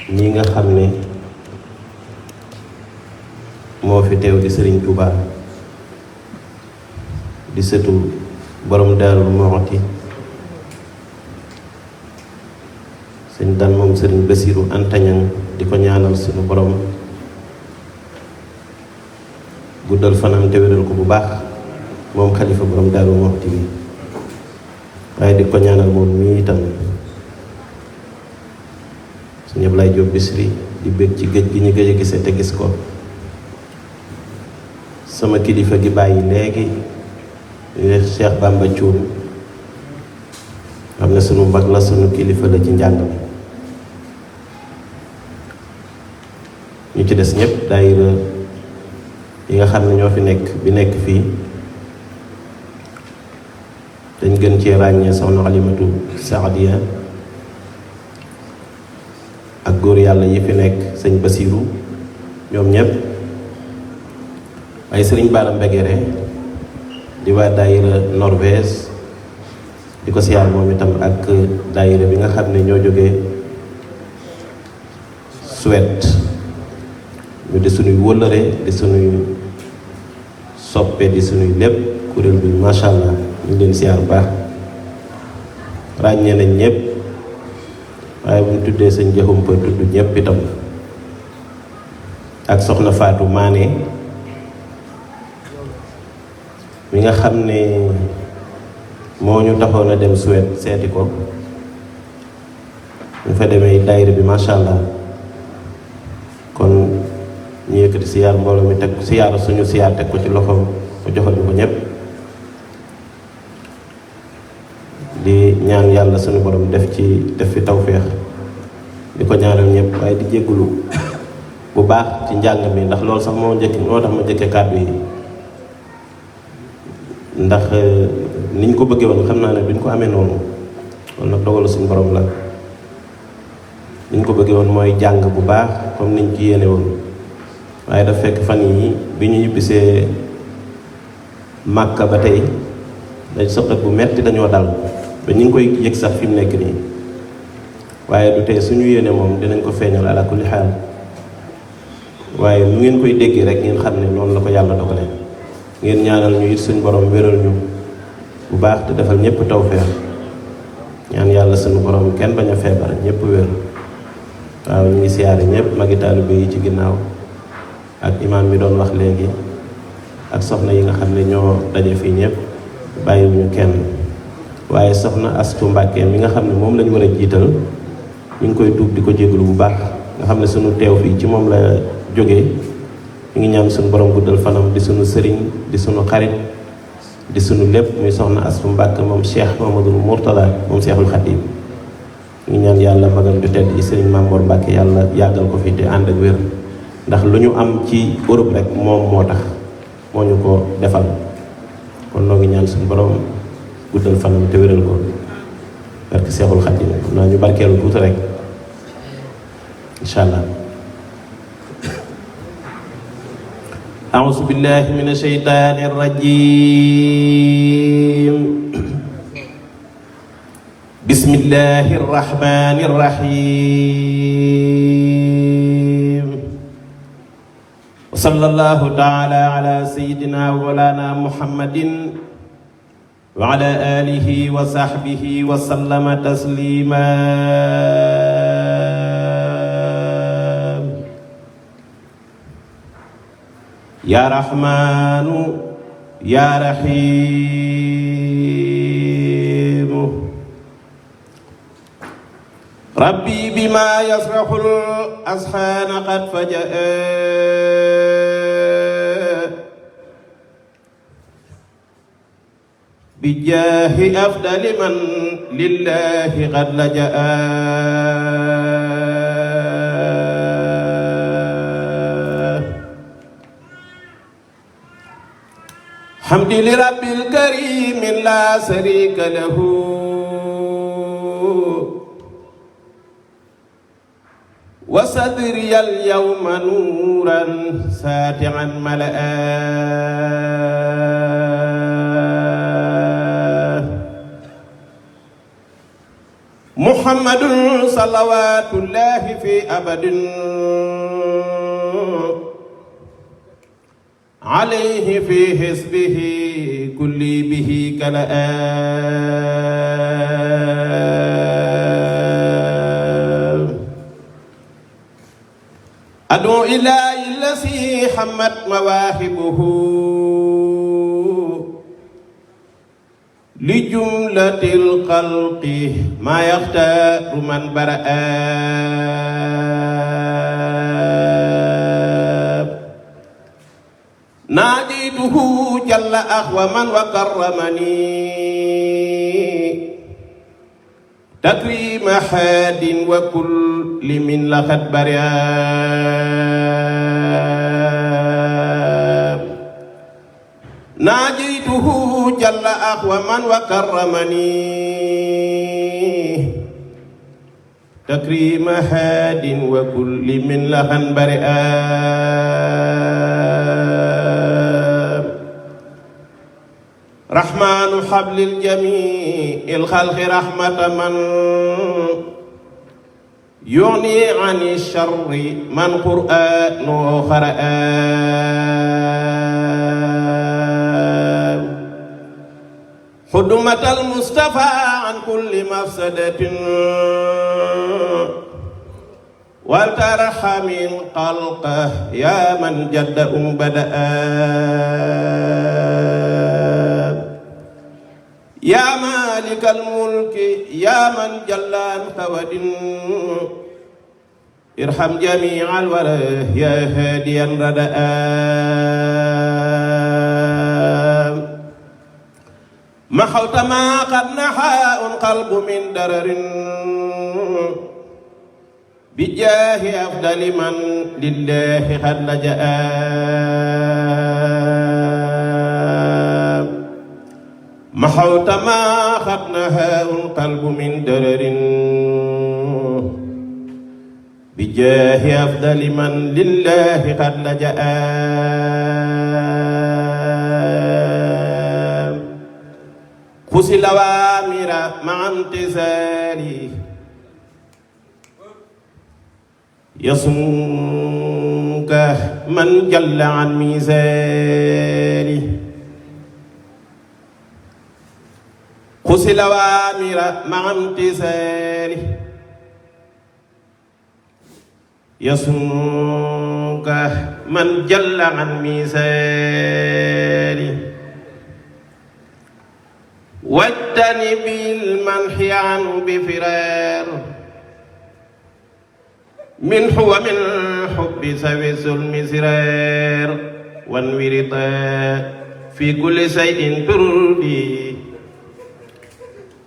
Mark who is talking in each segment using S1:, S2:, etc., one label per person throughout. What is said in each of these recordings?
S1: ñi nga xam ne moo fi teew di Sëriñ Tuubaa di sëtu borom Daaru Muxti sëñ Dan moom Sëriñ Basiiru Antañan di ko ñaanal suñu borom guddal fanam te wéral ko bu baax moom xalifa borom Daaru Muxti bi waaye di ko ñaanal moom mii itam sëñ Ablaye Jóob Bisri di bég ci géej gi ñu gëj a gisee te gis ko sama kilifa gi bàyyi léegi Cheikh Bamba Thioune xam ne sunu mag la sunu kilifa la ci njàng mi ñu ci des ñëpp daayira yi nga xam ne ñoo fi nekk bi nekk fii dañ gën cee ràññee soxna Alimatu Saadiya ak góor yàlla yi fi nekk sëñ Basiiru ñoom ñëpp ay sëriñ Baara Mbegere di waa daayira Norvège di ko siyaar moom itam ak daayira bi nga xam ne ñoo jógee Suède ñu di sunuy wëllëre di sunuy soppe di sunuy lépp kuréel bi macha allah ñu leen siyaar baax ràññee nañ ñëpp waaye bu ñu tuddee sëñ Jaxumpa tudd ñëpp itam ak soxna Faatu Maane mi nga xam ne moo ñu taxoon a dem Suède seeti ko ñu fa demee daayira bi macha allah kon ñu yëkkati siyaar mbooloo mi teg siyaar suñu siyaar teg ko ci loxoom ko joxal ñu ko ñëpp di ñaan yàlla suñu borom def fi tawféex di ko ñaanal ñëpp waaye di jéggulu bu baax ci njàng mi ndax loolu sax moo tax ma njëkke kàddu yi ndax niñ ko bëggee woon xam naa ne duñ ko amee noonu loolu nag dogalu suñu borom la niñ ko bëggee woon mooy jàng bu baax comme niñ ci yéene woon waaye daf fekk fan yi bi ñu ñibbisee Màkka ba tey dañ sëqat bu metti dañoo dal ba ñu ngi koy yëg sax fi mu nekk nii waaye du tey suñu yéene moom dinañ ko feeñal ala kulli xaal waaye nu ngeen koy déggee rek ngeen xam ne noonu la ko yàlla dogale ngeen ñaanal ñu it suñu borom wéral ñu bu baax te defal ñëpp tawfeex ñaan yàlla suñu borom kenn bañ a feebar ñëpp wér waaw ñu ngi siyaare ñëpp magi taalibe yi ci ginnaaw ak imaam mi doon wax léegi ak soxna yi nga xam ne ñoo daje fii ñëpp bàyyiwuñu kenn waaye soxna Astu Mbàkke mi nga xam ne moom lañu war a jiital ñu ngi koy tuub di ko jégalu bu baax nga xam ne suñu teew fii ci moom la jógee ñu ngi ñaan suñu borom guddal fanam di suñu sëriñ di suñu xarit di suñu lépp muy soxna Astu Mbàkke moom Cheikh Mamadou Mourtada moom Cheikhul Khadim ñu ngi ñaan yàlla magal ju tedd yi sëriñ Mamour Mbàkke yàlla yàggal ko fi te ànd ak wér ndax lu ñu am ci Europe rek moom moo tax moo ñu ko defal kon noo ngi ñaan suñu borom guddal fanam te wéral ko barke Cheikhul Khadim naa ñu barkeelu tuuti rek incha allah. أعوذ بالله من الشيطان الرجيم بسم الله الرحمن الرحيم وصلى الله تعالى على سيدنا ومولانا محمد وعلى آله وصحبه وسلم تسليما يا رحمن يا رحيم ربي بما يصرح الأسحان قد فجأ بجاه أفضل من لله قد لجأ حمد لرب الكريم لا شريك له وصدري اليوم نورا ساتعا ملأ محمد محمد صلوات الله في أبد عليه في حزبه كل به كلآب أدعو إلهي الذي حمت مواهبه لجملة الخلق ما يختار من برأ ناديته جل أخوما وكرمني تكريم حاد وكل من لقد برئ ناجيته جل أخوما وكرمني تكريم حاد وكل من لقد برئ رحمن حبل الجميع الخلق رحمة من يغني عن الشر من قرآنه قرأ حدمة المصطفى عن كل مفسدة والترحم الخلق يا من جد بدأ يا مالك الملك يا من جل عن خود ارحم جميع الورى يا هاديا ردأ محوت ما قد نحى القلب من درر بجاه أفضل من لله قد لجأ محوت ما قد نحى القلب من درر بجاه أفضل من لله قد لجأ خذ الأوامر مع امتثالي يصونك من جل عن ميزاني خذ الأوامر مع امتثالي يصونك من جل عن ميزاني واجتنب المنحي عنه بفرار منه ومن حب سوي الظلم سرار وانورطا في كل شيء تردي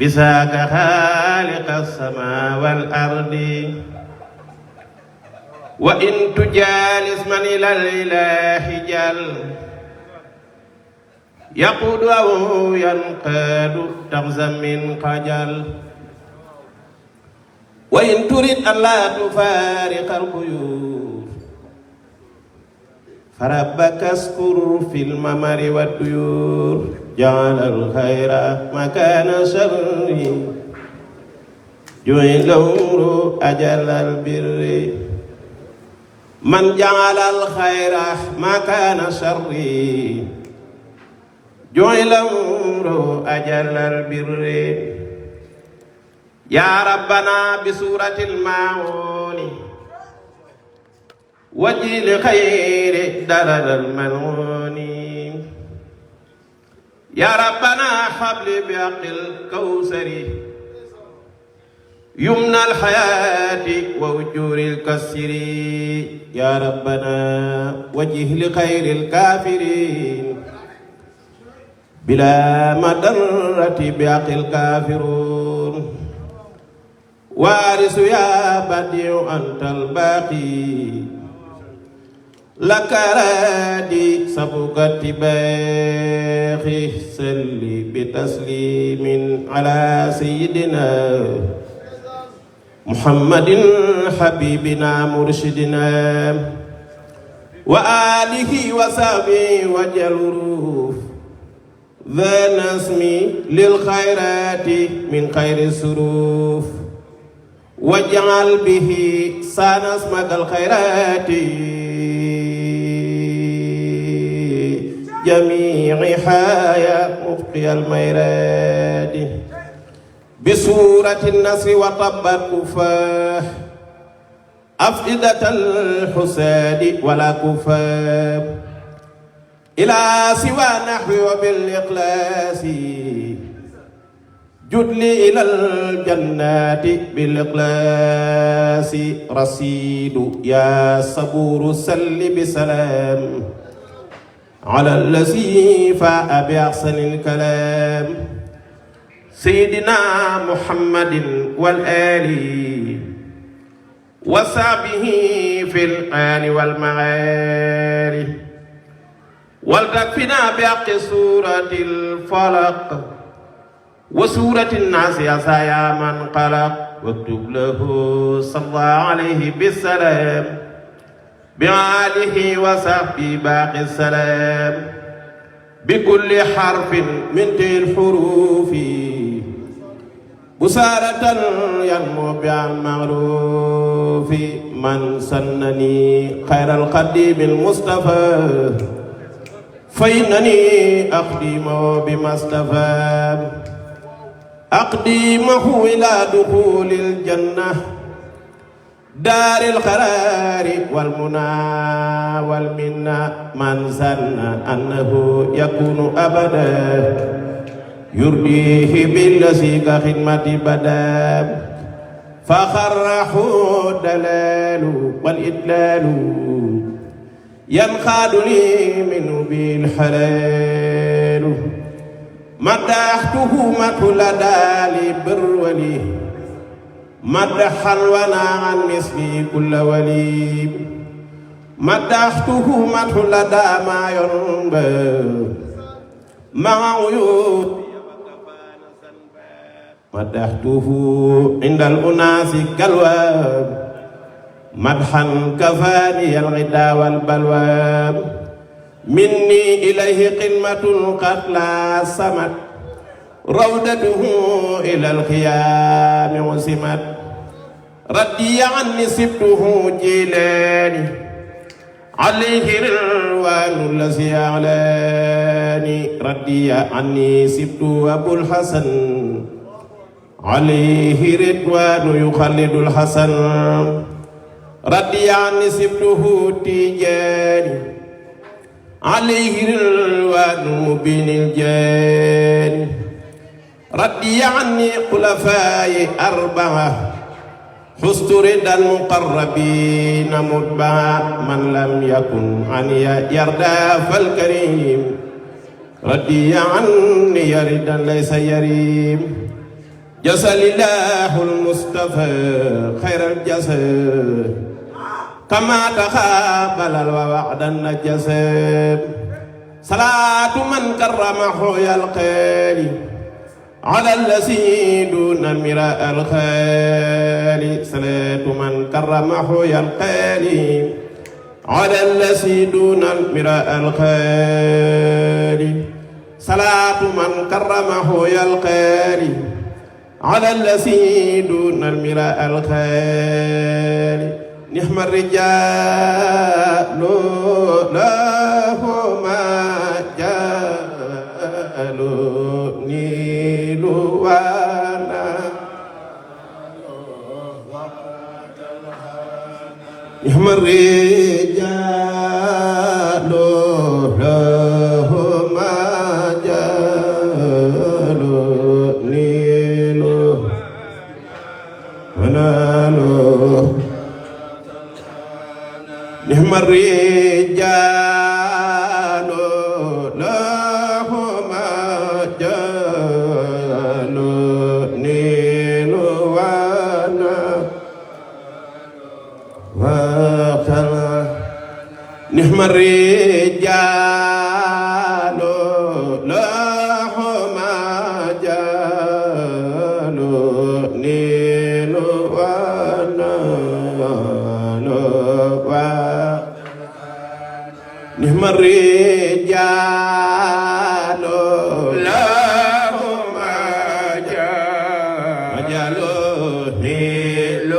S1: بساك خالق السماء والأرض وإن تجالس من إلى الإله جل يقود أو ينقاد تغزى من خجل وإن تريد أن لا تفارق القيود فربك اذكر في الممر والطيور جعل الخير مكان شر جعل الأمر أجل البر من جعل الخير مكان شر جعل الأمر أجل البر يا ربنا بسورة المعون وجه لخير درر الملعون يا ربنا حبل بحق الكوثر يمنى الحياة ووجور الكسر يا ربنا وجه لخير الكافرين بلا مضرة بحق الكافرون وارث يا بديع أنت الباقي لك رادي سبق اتباخي سلي بتسليم على سيدنا محمد حبيبنا مرشدنا وآله وصحبه وجلروف ذا نسمي للخيرات من خير السروف واجعل به سان اسمك الخيرات جميعها يا مبقي الميرات بسورة النصر وطبت كفاه أفئدة الحساد ولا كفاه إلى سوى نحو وبالإخلاص جد لي إلى الجنات بالإخلاص رصيد يا صبور سل بسلام على الذي فاء بأحسن الكلام سيدنا محمد والآل وصحبه في الآل والمعال ولتكفنا بحق سورة الفلق وسورة الناس يا من قلق واكتب له صلى عليه بالسلام بآله وصحبه باقي السلام بكل حرف من تلك الحروف بسارة ينمو بالمعروف من سنني خير القديم المصطفى فإنني أقدمه بما اصطفى أقدمه إلى دخول الجنة دار القرار والمنى والمنى من سن أنه يكون أبدا يرضيه بالذي كخدمة بدا فخرح الدلال والإدلال ينقاد لي منه بالحلال مدحته مدح لدى لبرولي مدحا وانا عن مثلي كل ولي مدحته مدح لدى ما ينبى مع عيوب مدحته عند الأناس كالواب مدحا كفاني الغدا والبلوى مني إليه قمة قد لا سمت روضته إلى الخيام وسمت ردي عني سبته جيلاني عليه الروان الذي أعلاني ردي عني سبت أبو الحسن عليه رضوان يخلد الحسن ردي عني سبته تيجاني عليه الروان مبين الجاني ردي عني خلفاء أربعة حست رضا المقربين متبعا من لم يكن عن يرضى فالكريم ردي عني رضا ليس يريم جزى الله المصطفى خير الجزاء كما تقابل الوعد النجسام صلاة من كرمه يلقاني على الذي دون مراء الخالي صلاة من كرمه يلقاني على الذي دون مراء الخالي صلاة من كرمه يلقاني على الذي دون المراء الخالي نعم الرجال لهما جال نيل وانا نعم الرجال لهما جال نيل ونال نعم الرجال لهما جال نيل وانا نعم الرجال لهما جال نيل نعم الرجال لهما جال نيل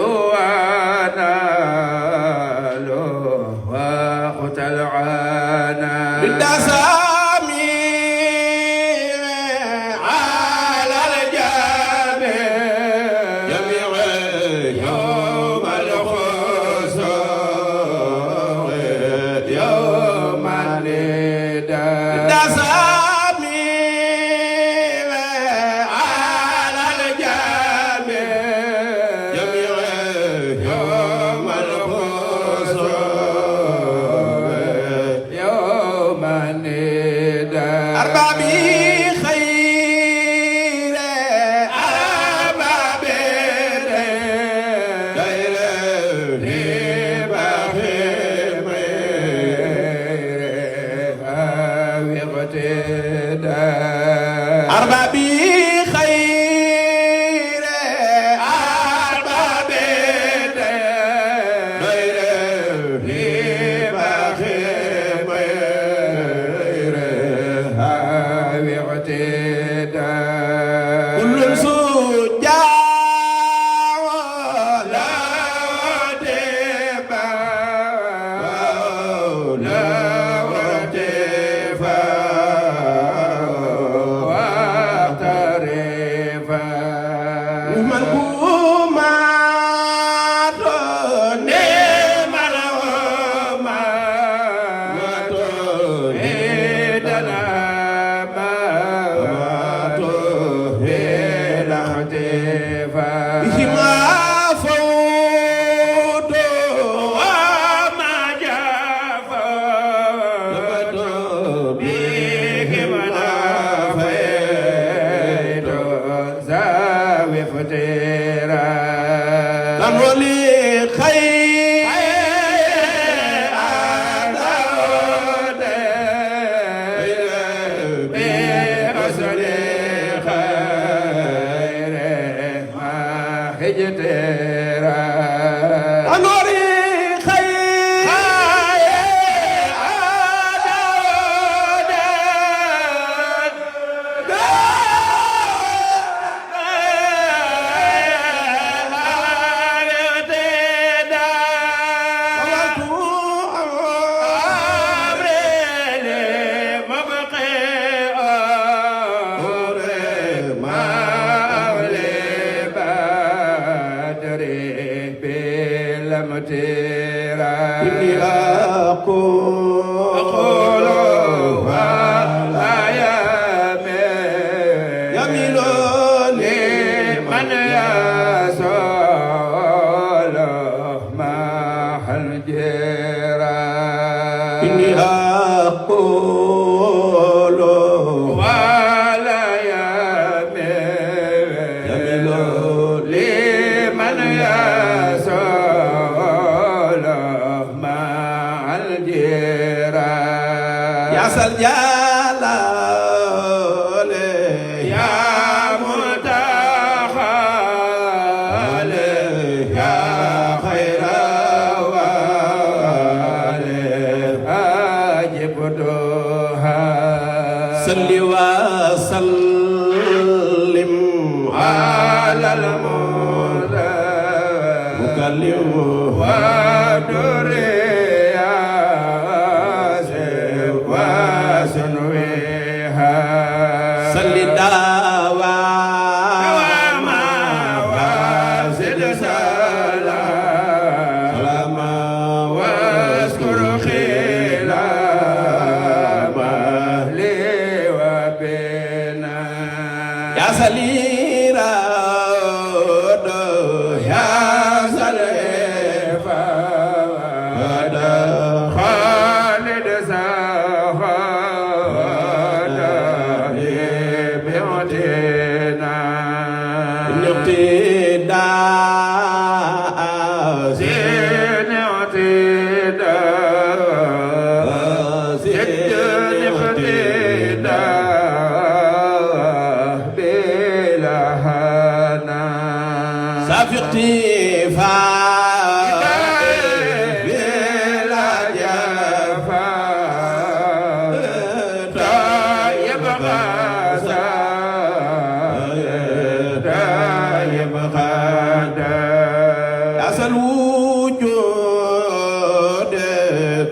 S2: الوجود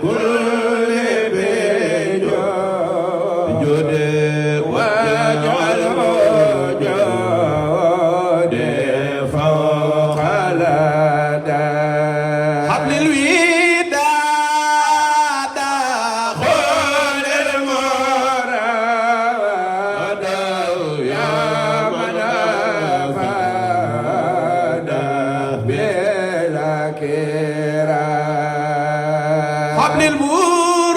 S2: كل بجود ذاكرا
S1: قبل البور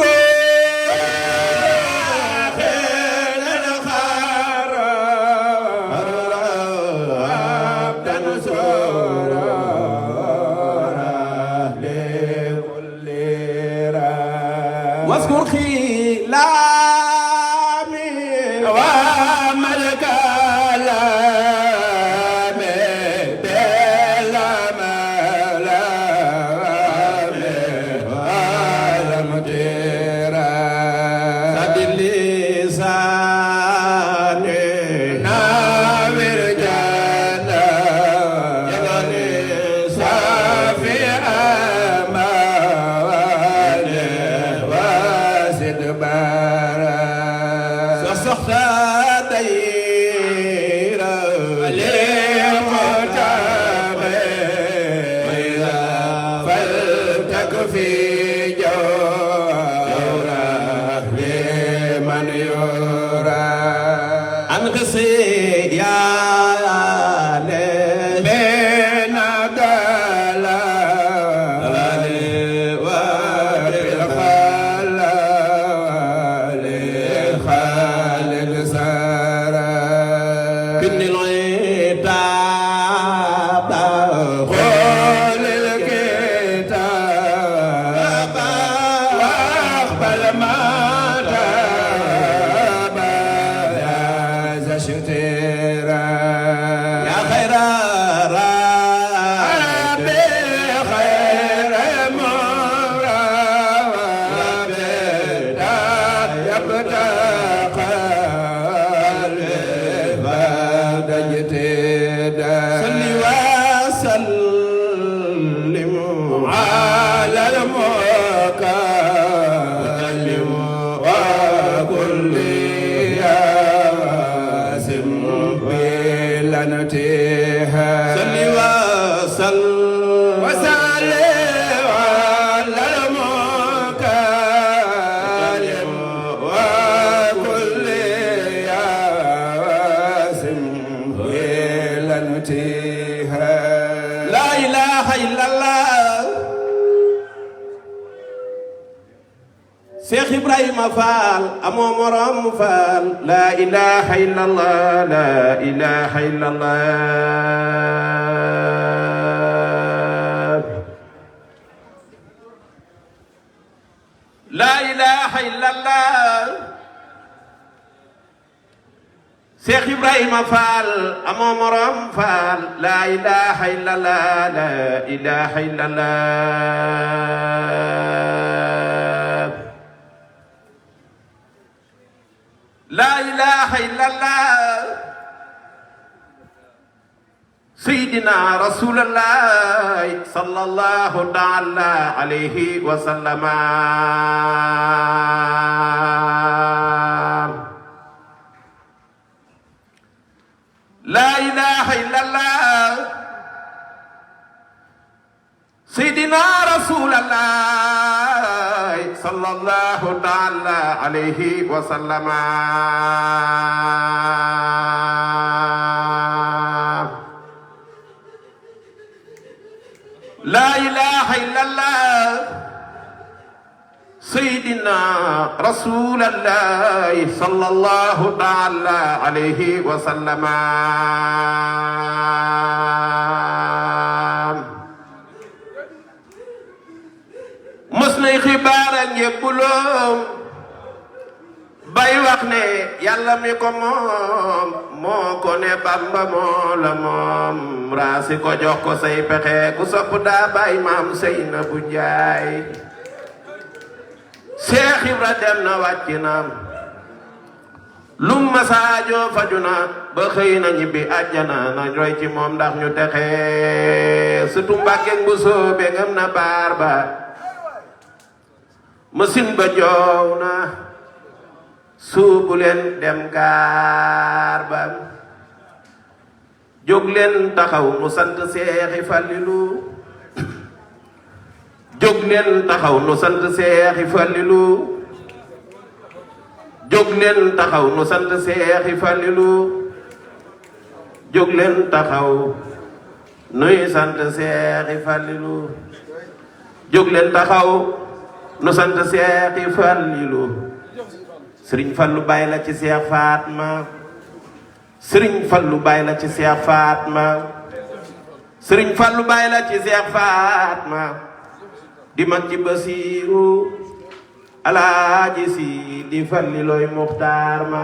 S1: واذكر خلامي
S2: وملك لامي بلا ملامي ولم ترى
S1: سد اللسان
S2: ناور جانا
S1: يغني
S2: صافي أمان واسد بارا
S1: سخت ديرا
S2: للمتابع فلتكفي جورا لمن يرى
S1: أنقصي يا
S2: بين دلا وبالخلال خالد سارا
S1: بن العتاب
S2: قول الكتاب واقبل ما تاب يا زشتيرا
S1: يا خير
S2: ربي خير مراب يبدا قلب بعد اجتداء
S1: صل وسلم
S2: على المكلم وكل ياسم بلنتها
S1: صل وسلم
S2: وسلم على المكلم وكل ياسم بلنتها
S1: لا إله إلا الله Cheikh Ibrahima Fall amoo morom Fall la ilaha illallah la ilaha illallah la ilaha illallah Cheikh Ibrahima Fall amoo morom Fall la ilaha illallah la ilaha illallah la ilaha illallah Sayyidina Rasulullah sallallahu ta'ala alayhi wa sallama la ilaha illallah Sayyidina Rasulullah sallallahu ta'ala alayhi wa sallama la ilaha illallah Sayyidina Rasulullah sallallahu ta'ala alayhi wa sallama mës nay xibaar ak ñéppuloo bay wax ne yàlla mi ko moom moo ko ne Bamba moo la moom raasi ko jox ko say pexe ku sopp daa bay maam Seynabu Njaay Cheikh Ibra dem na wàcc na lum masaajo faju na ba xëy na ñibbi àjjana na roy ci moom ndax ñu texe surtout Mbàkke bu soobe ngam na baar ba machine ba joow na suubu leen dem gaar ba jóg leen taxaw nu sant Seexi Fallilu jóg leen taxaw nu sant Seexi Fallilu jóg leen taxaw nu sant Seexi Fallilu jóg leen taxaw nuy sant Seexi Fallilu jóg leen taxaw nu sant Seexi Fallilu Sëriñ Fallu bàyyi la ci Seex Faatma Sëriñ Fallu bàyyi la ci Seex Faatma Sëriñ Fallu bàyyi la ci Seex Faatma di mag ci Basiiru Alaaji Si di Fallilooy Muxtaar ma